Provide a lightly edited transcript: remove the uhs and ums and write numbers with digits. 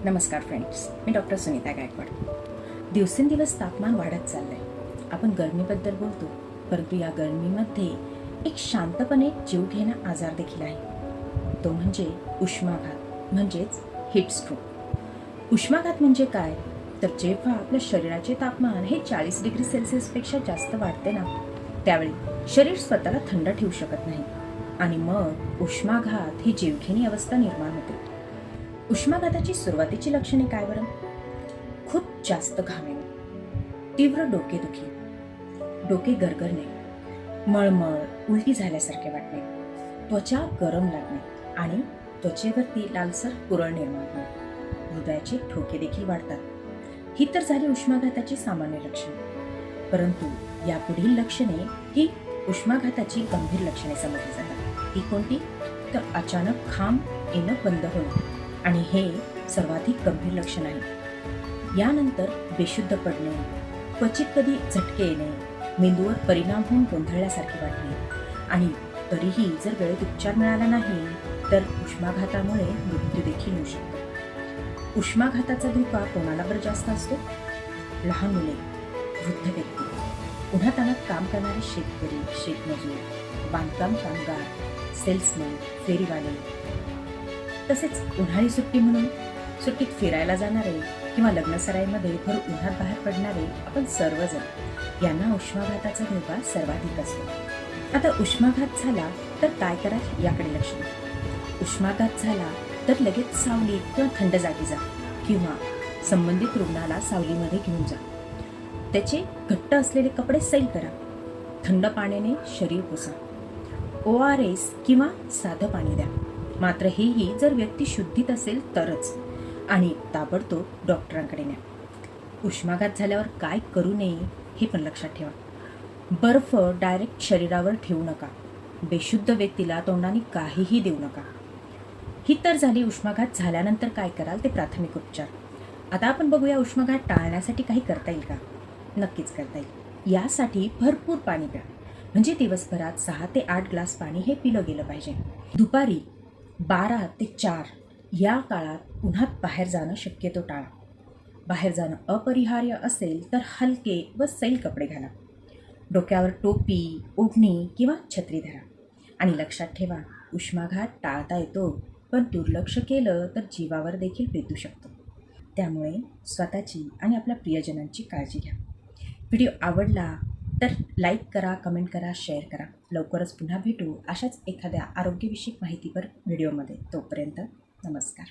नमस्कार फ्रेंड्स, मी डॉक्टर सुनीता गायकवाड. दिवसेंदिवस तापमान वाढत चाललंय. आपण गरमीबद्दल बोलतो, परंतु या गरमीमध्ये एक शांतपणे जीव घेणा आजार देखील आहे. तो म्हणजे उष्माघात, म्हणजेच हीट स्ट्रोक. उष्माघात म्हणजे काय? तर जेव्हा आपल्या शरीराचे तापमान हे 40 डिग्री सेल्सिअसपेक्षा जास्त वाढते ना, त्यावेळी शरीर स्वतःला थंड ठेवू शकत नाही आणि मग उष्माघात ही जीवघेणी अवस्था निर्माण होते. उष्माघाताची सुरुवातीची लक्षणे काय बरं? खूप जास्त घाम येणे, तीव्र डोकेदुखी, डोके गरगरणे, मळमळ, उलटी झाल्यासारखे वाटणे, त्वचा गरम लागणे आणि त्वचेवरती लालसर पुरळ निर्माण होणे, हृदयाचे ठोके देखील वाढतात. ही तर झाली उष्माघाताची सामान्य लक्षणे. परंतु यापुढील लक्षणे ही उष्माघाताची गंभीर लक्षणे समजली जातात. ती कोणती? तर अचानक घाम येणं बंद होणे आणि हे सर्वाधिक गंभीर लक्षण आहे. यानंतर बेशुद्ध पडणे, क्वचित कधी झटके येणे, मेंदूवर परिणाम होऊन गोंधळल्यासारखे वाटणे आणि तरीही जर वेळेत उपचार मिळाला नाही तर उष्माघातामुळे मृत्यू देखील होऊ शकतो. उष्माघाताचा धोका कोणाला बरं जास्त असतो? लहान मुले, वृद्ध व्यक्ती, उन्हातान्हात काम करणारे शेतकरी, शेतमजूर, बांधकाम कामगार, सेल्समन, फेरीवाले, तसेच उन्हाळी सुट्टी म्हणून सुट्टीत फिरायला जाणारे किंवा लग्नसराईमध्ये भर उन्हात बाहेर पडणारे आपण सर्वजण यांना उष्माघाताचा धोका सर्वाधिक असतो. आता उष्माघात झाला तर काय करा याकडे लक्ष द्या. उष्माघात झाला तर लगेच सावली किंवा थंड जागी जा किंवा संबंधित रुग्णाला सावलीमध्ये घेऊन जा. त्याचे घट्ट असलेले कपडे सैल करा. थंड पाण्याने शरीर पुसा. ORS किंवा साधं पाणी द्या. मात्र हेही जर व्यक्ती शुद्धीत असेल तरच, आणि ताबडतोब डॉक्टरांकडे न्या. उष्माघात झाल्यावर काय करू नये हे पण लक्षात ठेवा. बर्फ डायरेक्ट शरीरावर ठेवू नका. बेशुद्ध व्यक्तीला तोंडाने काहीही देऊ नका. ही तर झाली उष्माघात झाल्यानंतर काय कराल ते प्राथमिक उपचार. आता आपण बघूया उष्माघात टाळण्यासाठी काही करता येईल का? नक्कीच करता येईल. यासाठी भरपूर पाणी प्या. म्हणजे दिवसभरात 6 ते 8 ग्लास पाणी हे पिलं गेलं पाहिजे. दुपारी 12 ते 4 या काळात उन्हात बाहेर जाणं शक्यतो टाळा. बाहेर जाणं अपरिहार्य असेल तर हलके व सैल कपडे घाला. डोक्यावर टोपी, ओढणी किंवा छत्री धरा. आणि लक्षात ठेवा, उष्माघात टाळता येतो, पण दुर्लक्ष केलं तर जीवावर देखील बेतू शकतो. त्यामुळे स्वतःची आणि आपल्या प्रियजनांची काळजी घ्या. व्हिडिओ आवडला तर लाईक करा, कमेंट करा, शेअर करा. लवकरच पुन्हा भेटू अशाच एखाद्या आरोग्यविषयक माहितीपर व्हिडिओमध्ये. तोपर्यंत नमस्कार.